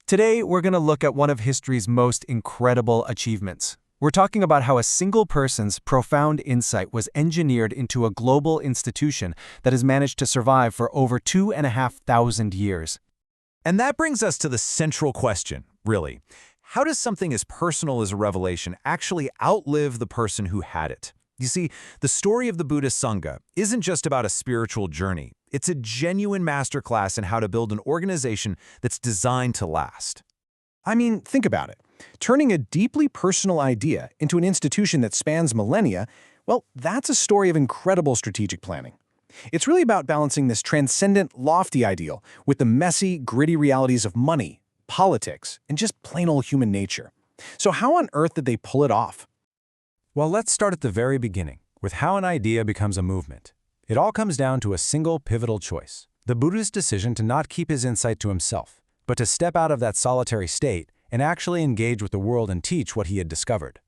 Today, we're going to look at one of history's most incredible achievements. We're talking about how a single person's profound insight was engineered into a global institution that has managed to survive for over 2,500 years. And that brings us to the central question, really. How does something as personal as a revelation actually outlive the person who had it? You see, the story of the Buddhist Sangha isn't just about a spiritual journey. It's a genuine masterclass in how to build an organization that's designed to last. I mean, think about it. Turning a deeply personal idea into an institution that spans millennia, well, that's a story of incredible strategic planning. It's really about balancing this transcendent, lofty ideal with the messy, gritty realities of money, politics, and just plain old human nature. So how on earth did they pull it off? Well, let's start at the very beginning, with how an idea becomes a movement. It all comes down to a single pivotal choice: the Buddha's decision to not keep his insight to himself, but to step out of that solitary state and actually engage with the world and teach what he had discovered.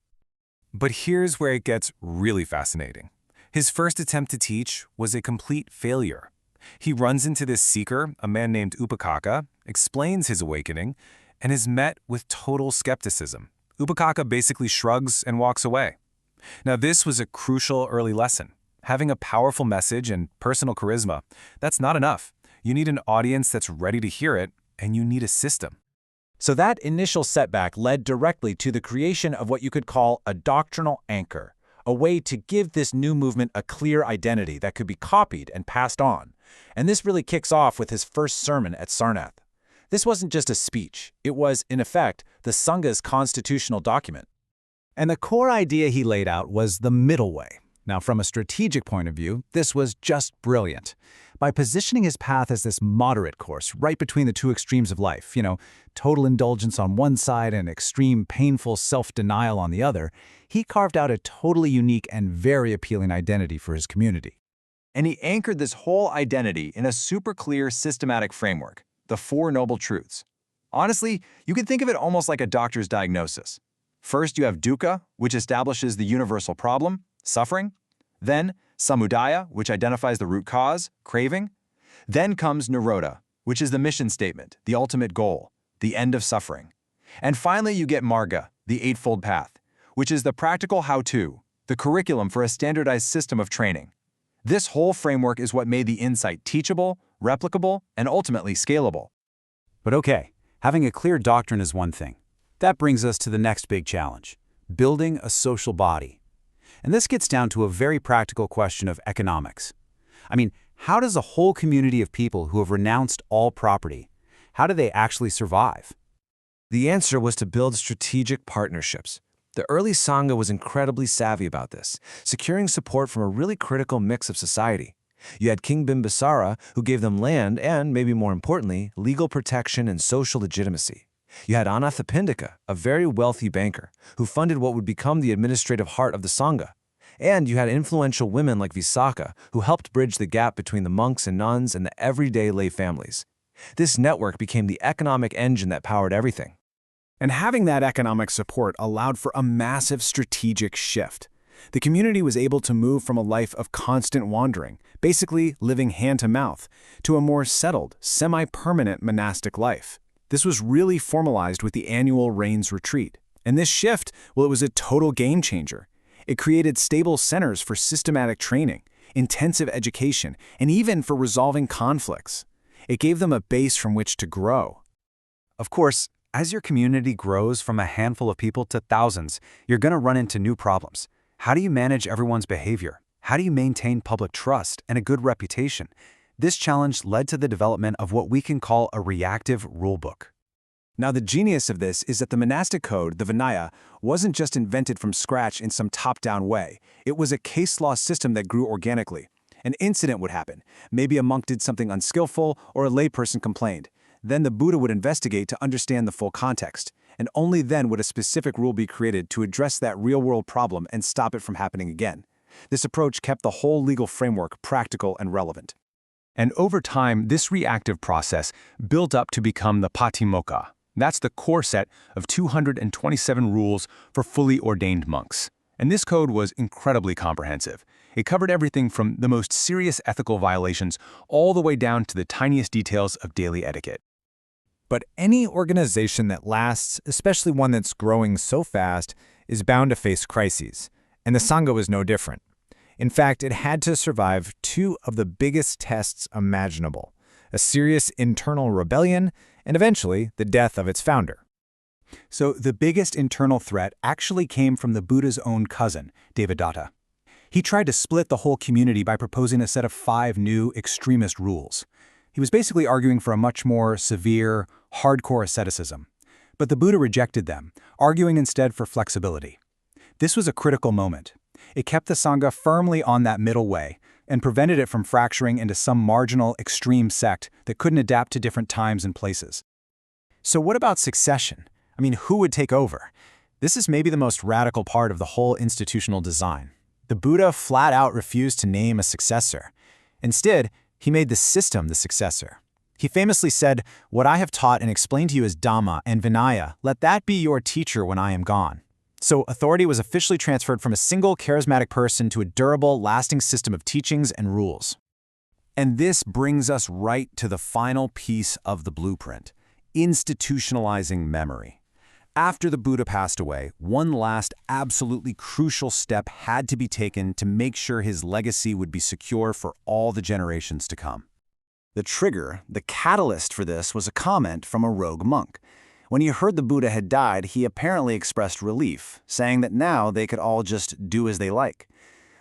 But here's where it gets really fascinating. His first attempt to teach was a complete failure. He runs into this seeker, a man named Upakaka, explains his awakening, and is met with total skepticism. Upakaka basically shrugs and walks away. Now, this was a crucial early lesson. Having a powerful message and personal charisma, that's not enough. You need an audience that's ready to hear it, and you need a system. So that initial setback led directly to the creation of what you could call a doctrinal anchor, a way to give this new movement a clear identity that could be copied and passed on. And this really kicks off with his first sermon at Sarnath. This wasn't just a speech. It was, in effect, the Sangha's constitutional document. And the core idea he laid out was the middle way. Now, from a strategic point of view, this was just brilliant. By positioning his path as this moderate course right between the two extremes of life, total indulgence on one side and extreme painful self-denial on the other, he carved out a totally unique and very appealing identity for his community. And he anchored this whole identity in a super clear systematic framework, the Four Noble Truths. Honestly, you could think of it almost like a doctor's diagnosis. First, you have dukkha, which establishes the universal problem, suffering. Then, samudaya, which identifies the root cause, craving. Then comes nirodha, which is the mission statement, the ultimate goal, the end of suffering. And finally, you get marga, the Eightfold Path, which is the practical how-to, the curriculum for a standardized system of training. This whole framework is what made the insight teachable, replicable, and ultimately scalable. But okay, having a clear doctrine is one thing. That brings us to the next big challenge: building a social body. And this gets down to a very practical question of economics. I mean, how does a whole community of people who have renounced all property, how do they actually survive? The answer was to build strategic partnerships. The early Sangha was incredibly savvy about this, securing support from a really critical mix of society. You had King Bimbisara, who gave them land and, maybe more importantly, legal protection and social legitimacy. You had Anathapindika, a very wealthy banker, who funded what would become the administrative heart of the Sangha. And you had influential women like Visakha, who helped bridge the gap between the monks and nuns and the everyday lay families. This network became the economic engine that powered everything. And having that economic support allowed for a massive strategic shift. The community was able to move from a life of constant wandering, basically living hand-to-mouth, to a more settled, semi-permanent monastic life. This was really formalized with the annual Rains Retreat. And this shift, well, it was a total game changer. It created stable centers for systematic training, intensive education, and even for resolving conflicts. It gave them a base from which to grow. Of course, as your community grows from a handful of people to thousands, you're going to run into new problems. How do you manage everyone's behavior? How do you maintain public trust and a good reputation? This challenge led to the development of what we can call a reactive rulebook. Now, the genius of this is that the monastic code, the Vinaya, wasn't just invented from scratch in some top-down way. It was a case law system that grew organically. An incident would happen. Maybe a monk did something unskillful or a layperson complained. Then the Buddha would investigate to understand the full context. And only then would a specific rule be created to address that real-world problem and stop it from happening again. This approach kept the whole legal framework practical and relevant. And over time, this reactive process built up to become the Patimokkha. That's the core set of 227 rules for fully ordained monks. And this code was incredibly comprehensive. It covered everything from the most serious ethical violations all the way down to the tiniest details of daily etiquette. But any organization that lasts, especially one that's growing so fast, is bound to face crises. And the Sangha was no different. In fact, it had to survive two of the biggest tests imaginable: a serious internal rebellion and eventually the death of its founder. So the biggest internal threat actually came from the Buddha's own cousin, Devadatta. He tried to split the whole community by proposing a set of 5 new extremist rules. He was basically arguing for a much more severe, hardcore asceticism. But the Buddha rejected them, arguing instead for flexibility. This was a critical moment. It kept the Sangha firmly on that middle way and prevented it from fracturing into some marginal, extreme sect that couldn't adapt to different times and places. So what about succession? I mean, who would take over? This is maybe the most radical part of the whole institutional design. The Buddha flat out refused to name a successor. Instead, he made the system the successor. He famously said, "What I have taught and explained to you as Dhamma and Vinaya, let that be your teacher when I am gone." So authority was officially transferred from a single charismatic person to a durable, lasting system of teachings and rules. And this brings us right to the final piece of the blueprint: institutionalizing memory. After the Buddha passed away, one last absolutely crucial step had to be taken to make sure his legacy would be secure for all the generations to come. The trigger, the catalyst for this, was a comment from a rogue monk. When he heard the Buddha had died, he apparently expressed relief, saying that now they could all just do as they like.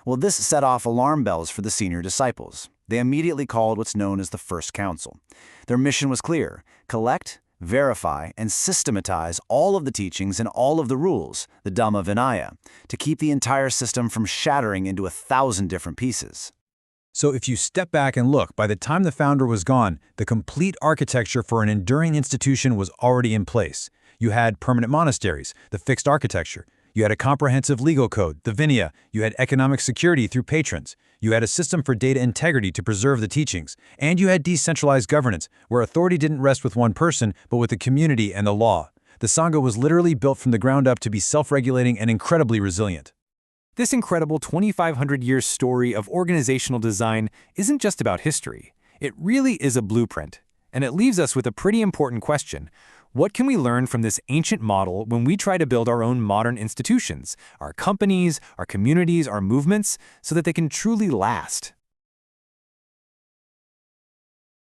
Well, this set off alarm bells for the senior disciples. They immediately called what's known as the First Council. Their mission was clear: collect, verify, and systematize all of the teachings and all of the rules, the Dhamma Vinaya, to keep the entire system from shattering into 1,000 different pieces. So if you step back and look, by the time the founder was gone, the complete architecture for an enduring institution was already in place. You had permanent monasteries, the fixed architecture. You had a comprehensive legal code, the Vinaya. You had economic security through patrons. You had a system for data integrity to preserve the teachings. And you had decentralized governance, where authority didn't rest with one person, but with the community and the law. The Sangha was literally built from the ground up to be self-regulating and incredibly resilient. This incredible 2,500-year story of organizational design isn't just about history. It really is a blueprint. And it leaves us with a pretty important question. What can we learn from this ancient model when we try to build our own modern institutions, our companies, our communities, our movements, so that they can truly last?